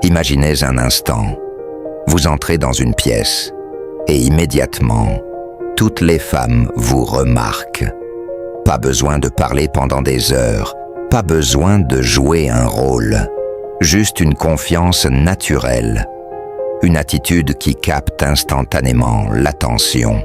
Imaginez un instant, vous entrez dans une pièce et immédiatement, toutes les femmes vous remarquent. Pas besoin de parler pendant des heures, pas besoin de jouer un rôle, juste une confiance naturelle, une attitude qui capte instantanément l'attention.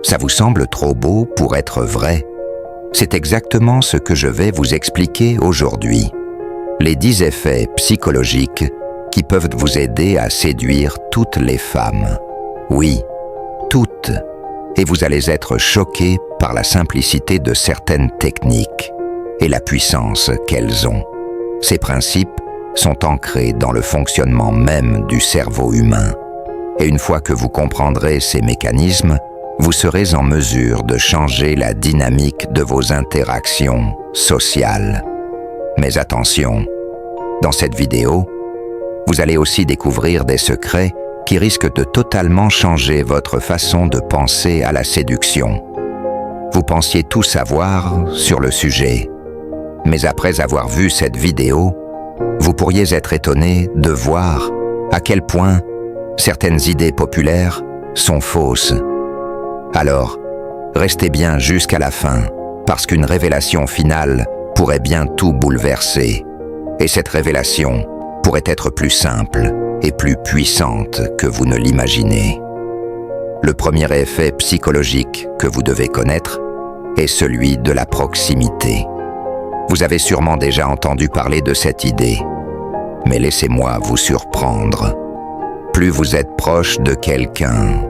Ça vous semble trop beau pour être vrai? C'est exactement ce que je vais vous expliquer aujourd'hui. Les 10 effets psychologiques qui peuvent vous aider à séduire toutes les femmes. Oui, toutes. Et vous allez être choqués par la simplicité de certaines techniques et la puissance qu'elles ont. Ces principes sont ancrés dans le fonctionnement même du cerveau humain. Et une fois que vous comprendrez ces mécanismes, vous serez en mesure de changer la dynamique de vos interactions sociales. Mais attention, dans cette vidéo, vous allez aussi découvrir des secrets qui risquent de totalement changer votre façon de penser à la séduction. Vous pensiez tout savoir sur le sujet, mais après avoir vu cette vidéo, vous pourriez être étonné de voir à quel point certaines idées populaires sont fausses. Alors, restez bien jusqu'à la fin, parce qu'une révélation finale pourrait bien tout bouleverser. Et cette révélation pourrait être plus simple et plus puissante que vous ne l'imaginez. Le premier effet psychologique que vous devez connaître est celui de la proximité. Vous avez sûrement déjà entendu parler de cette idée, mais laissez-moi vous surprendre. Plus vous êtes proche de quelqu'un,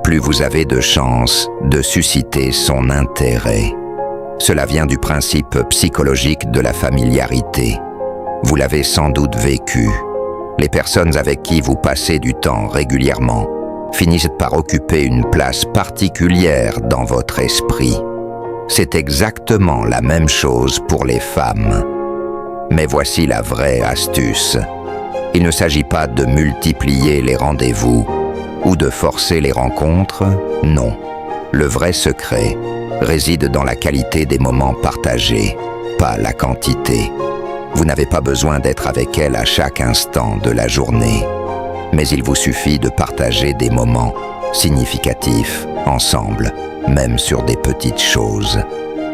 plus vous avez de chances de susciter son intérêt. Cela vient du principe psychologique de la familiarité. Vous l'avez sans doute vécu. Les personnes avec qui vous passez du temps régulièrement finissent par occuper une place particulière dans votre esprit. C'est exactement la même chose pour les femmes. Mais voici la vraie astuce. Il ne s'agit pas de multiplier les rendez-vous ou de forcer les rencontres, non. Le vrai secret réside dans la qualité des moments partagés, pas la quantité. Vous n'avez pas besoin d'être avec elle à chaque instant de la journée, mais il vous suffit de partager des moments significatifs ensemble, même sur des petites choses.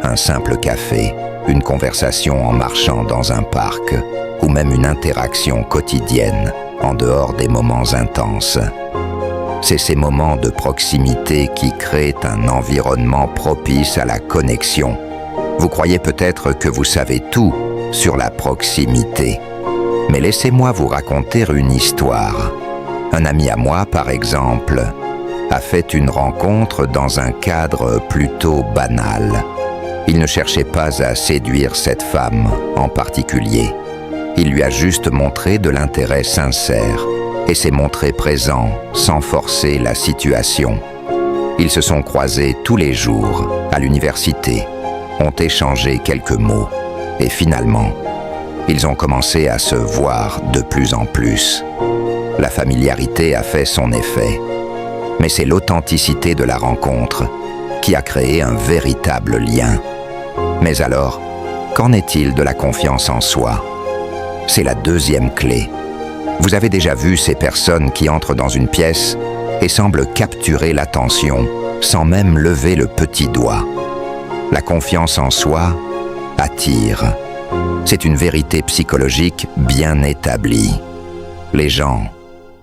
Un simple café, une conversation en marchant dans un parc, ou même une interaction quotidienne en dehors des moments intenses. C'est ces moments de proximité qui créent un environnement propice à la connexion. Vous croyez peut-être que vous savez tout sur la proximité, mais laissez-moi vous raconter une histoire. Un ami à moi, par exemple, a fait une rencontre dans un cadre plutôt banal. Il ne cherchait pas à séduire cette femme en particulier. Il lui a juste montré de l'intérêt sincère et s'est montré présent sans forcer la situation. Ils se sont croisés tous les jours à l'université, ont échangé quelques mots et finalement, ils ont commencé à se voir de plus en plus. La familiarité a fait son effet, mais c'est l'authenticité de la rencontre qui a créé un véritable lien. Mais alors, qu'en est-il de la confiance en soi? C'est la deuxième clé. Vous avez déjà vu ces personnes qui entrent dans une pièce et semblent capturer l'attention sans même lever le petit doigt. La confiance en soi attire. C'est une vérité psychologique bien établie. Les gens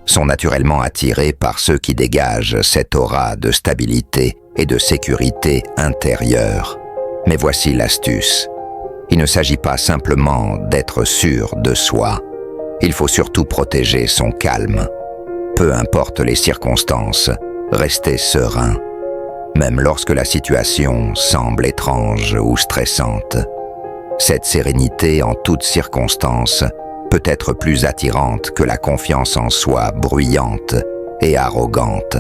sont naturellement attirés par ceux qui dégagent cette aura de stabilité et de sécurité intérieure. Mais voici l'astuce. Il ne s'agit pas simplement d'être sûr de soi. Il faut surtout protéger son calme. Peu importe les circonstances, restez serein. Même lorsque la situation semble étrange ou stressante. Cette sérénité en toutes circonstances peut être plus attirante que la confiance en soi bruyante et arrogante.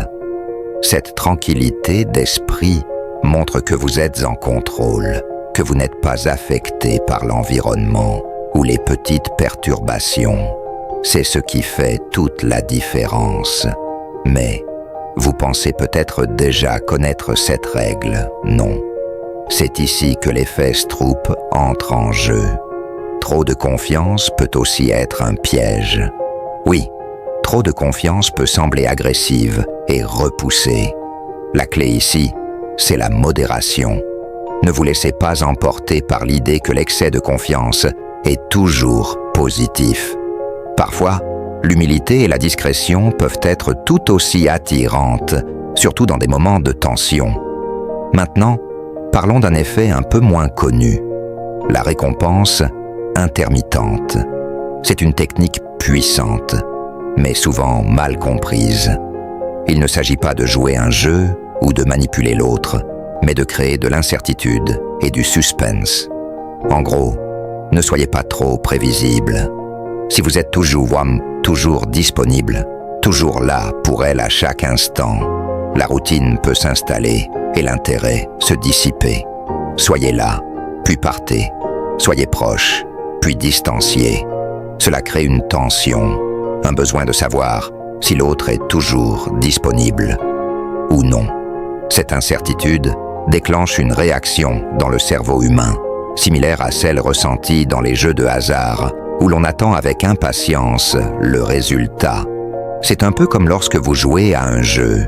Cette tranquillité d'esprit montre que vous êtes en contrôle, que vous n'êtes pas affecté par l'environnement ou les petites perturbations. C'est ce qui fait toute la différence. Mais vous pensez peut-être déjà connaître cette règle, non? C'est ici que l'effet Stroop entre en jeu. Trop de confiance peut aussi être un piège. Oui, trop de confiance peut sembler agressive et repoussée. La clé ici, c'est la modération. Ne vous laissez pas emporter par l'idée que l'excès de confiance est toujours positif. Parfois, l'humilité et la discrétion peuvent être tout aussi attirantes, surtout dans des moments de tension. Maintenant, parlons d'un effet un peu moins connu, la récompense intermittente. C'est une technique puissante, mais souvent mal comprise. Il ne s'agit pas de jouer un jeu ou de manipuler l'autre, mais de créer de l'incertitude et du suspense. En gros, ne soyez pas trop prévisible. Si vous êtes toujours disponible, toujours là pour elle à chaque instant, la routine peut s'installer et l'intérêt se dissiper. Soyez là, puis partez. Soyez proche, puis distancié. Cela crée une tension, un besoin de savoir si l'autre est toujours disponible ou non. Cette incertitude déclenche une réaction dans le cerveau humain, similaire à celle ressentie dans les jeux de hasard, où l'on attend avec impatience le résultat. C'est un peu comme lorsque vous jouez à un jeu,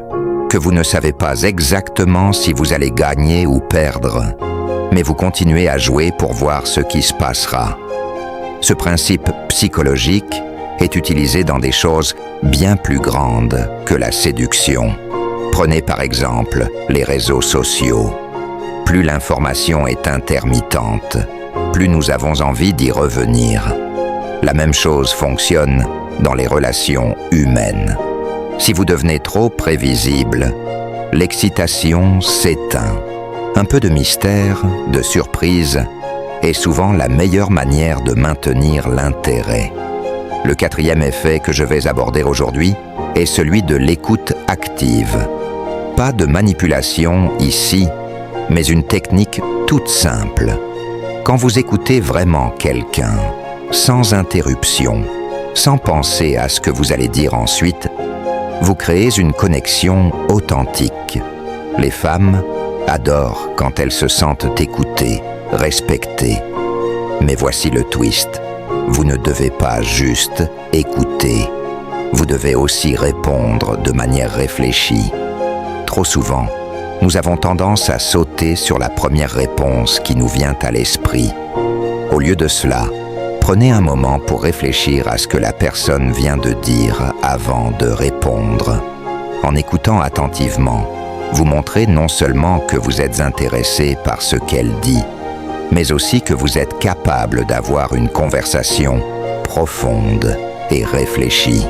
que vous ne savez pas exactement si vous allez gagner ou perdre, mais vous continuez à jouer pour voir ce qui se passera. Ce principe psychologique est utilisé dans des choses bien plus grandes que la séduction. Prenez par exemple les réseaux sociaux. Plus l'information est intermittente, plus nous avons envie d'y revenir. La même chose fonctionne dans les relations humaines. Si vous devenez trop prévisible, l'excitation s'éteint. Un peu de mystère, de surprise, est souvent la meilleure manière de maintenir l'intérêt. Le quatrième effet que je vais aborder aujourd'hui est celui de l'écoute active. Pas de manipulation ici, mais une technique toute simple. Quand vous écoutez vraiment quelqu'un, sans interruption, sans penser à ce que vous allez dire ensuite, vous créez une connexion authentique. Les femmes adorent quand elles se sentent écoutées, respectées. Mais voici le twist. Vous ne devez pas juste écouter. Vous devez aussi répondre de manière réfléchie. Trop souvent, nous avons tendance à sauter sur la première réponse qui nous vient à l'esprit. Au lieu de cela, prenez un moment pour réfléchir à ce que la personne vient de dire avant de répondre. En écoutant attentivement, vous montrez non seulement que vous êtes intéressé par ce qu'elle dit, mais aussi que vous êtes capable d'avoir une conversation profonde et réfléchie.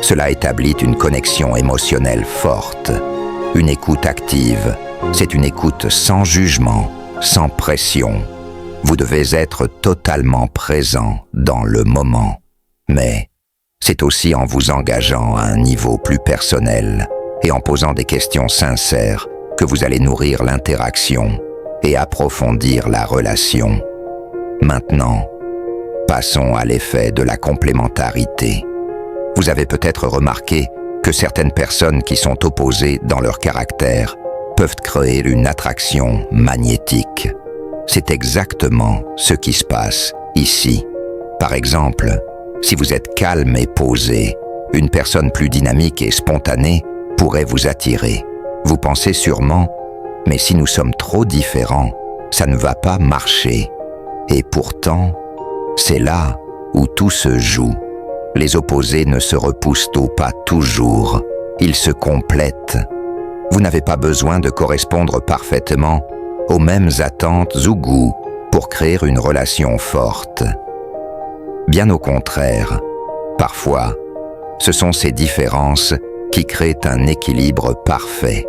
Cela établit une connexion émotionnelle forte. Une écoute active, c'est une écoute sans jugement, sans pression. Vous devez être totalement présent dans le moment. Mais c'est aussi en vous engageant à un niveau plus personnel et en posant des questions sincères que vous allez nourrir l'interaction et approfondir la relation. Maintenant, passons à l'effet de la complémentarité. Vous avez peut-être remarqué que certaines personnes qui sont opposées dans leur caractère peuvent créer une attraction magnétique. C'est exactement ce qui se passe ici. Par exemple, si vous êtes calme et posé, une personne plus dynamique et spontanée pourrait vous attirer. Vous pensez sûrement, mais si nous sommes trop différents, ça ne va pas marcher. Et pourtant, c'est là où tout se joue. Les opposés ne se repoussent pas toujours, ils se complètent. Vous n'avez pas besoin de correspondre parfaitement aux mêmes attentes ou goûts pour créer une relation forte. Bien au contraire, parfois, ce sont ces différences qui créent un équilibre parfait.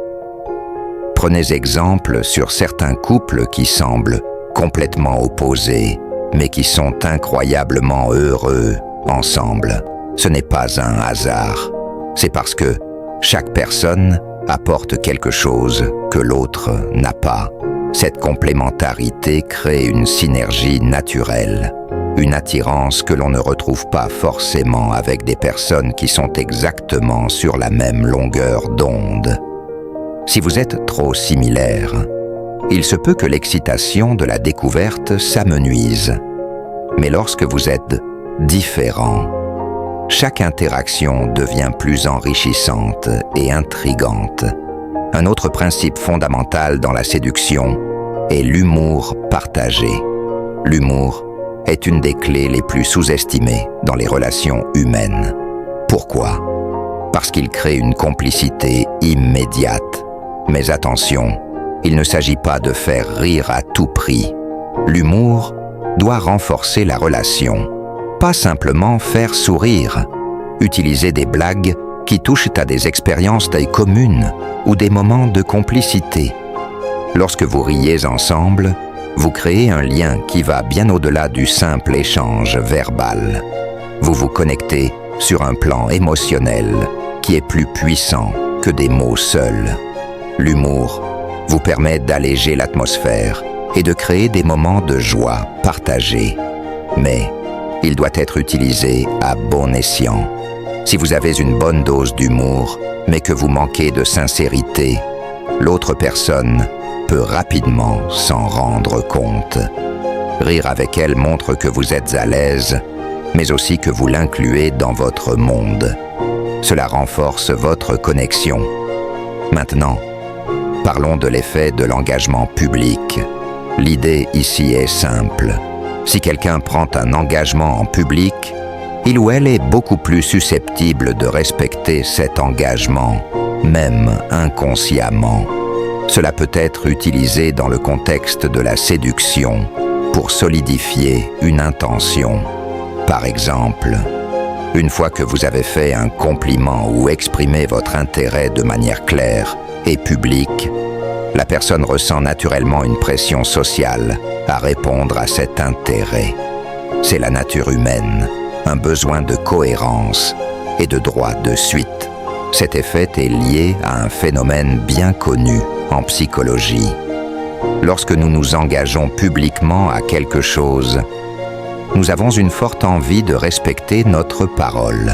Prenez exemple sur certains couples qui semblent complètement opposés, mais qui sont incroyablement heureux ensemble. Ce n'est pas un hasard. C'est parce que chaque personne apporte quelque chose que l'autre n'a pas. Cette complémentarité crée une synergie naturelle, une attirance que l'on ne retrouve pas forcément avec des personnes qui sont exactement sur la même longueur d'onde. Si vous êtes trop similaires, il se peut que l'excitation de la découverte s'amenuise. Mais lorsque vous êtes différents, chaque interaction devient plus enrichissante et intrigante. Un autre principe fondamental dans la séduction est l'humour partagé. L'humour est une des clés les plus sous-estimées dans les relations humaines. Pourquoi ? Parce qu'il crée une complicité immédiate. Mais attention, il ne s'agit pas de faire rire à tout prix. L'humour doit renforcer la relation, pas simplement faire sourire. Utilisez des blagues qui touchent à des expériences communes ou des moments de complicité. Lorsque vous riez ensemble, vous créez un lien qui va bien au-delà du simple échange verbal. Vous vous connectez sur un plan émotionnel qui est plus puissant que des mots seuls. L'humour vous permet d'alléger l'atmosphère et de créer des moments de joie partagés. Mais il doit être utilisé à bon escient. Si vous avez une bonne dose d'humour, mais que vous manquez de sincérité, l'autre personne peut rapidement s'en rendre compte. Rire avec elle montre que vous êtes à l'aise, mais aussi que vous l'incluez dans votre monde. Cela renforce votre connexion. Maintenant, parlons de l'effet de l'engagement public. L'idée ici est simple. Si quelqu'un prend un engagement en public, il ou elle est beaucoup plus susceptible de respecter cet engagement, même inconsciemment. Cela peut être utilisé dans le contexte de la séduction pour solidifier une intention. Par exemple, une fois que vous avez fait un compliment ou exprimé votre intérêt de manière claire et publique, la personne ressent naturellement une pression sociale à répondre à cet intérêt. C'est la nature humaine, un besoin de cohérence et de droit de suite. Cet effet est lié à un phénomène bien connu en psychologie. Lorsque nous nous engageons publiquement à quelque chose, nous avons une forte envie de respecter notre parole.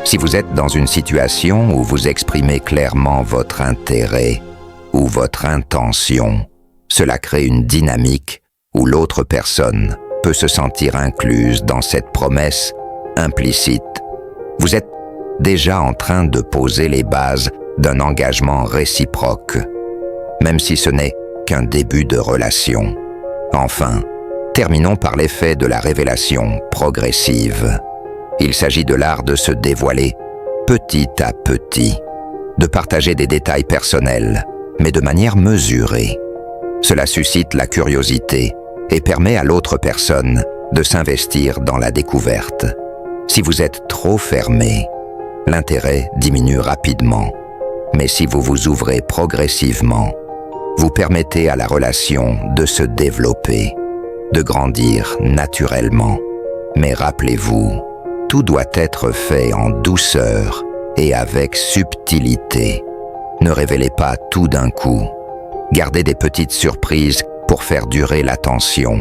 Si vous êtes dans une situation où vous exprimez clairement votre intérêt ou votre intention, cela crée une dynamique où l'autre personne peut se sentir incluse dans cette promesse implicite. Vous êtes déjà en train de poser les bases d'un engagement réciproque, même si ce n'est qu'un début de relation. Enfin, terminons par l'effet de la révélation progressive. Il s'agit de l'art de se dévoiler petit à petit, de partager des détails personnels, mais de manière mesurée. Cela suscite la curiosité et permet à l'autre personne de s'investir dans la découverte. Si vous êtes trop fermé, l'intérêt diminue rapidement. Mais si vous vous ouvrez progressivement, vous permettez à la relation de se développer, de grandir naturellement. Mais rappelez-vous, tout doit être fait en douceur et avec subtilité. Ne révélez pas tout d'un coup. Gardez des petites surprises pour faire durer la tension.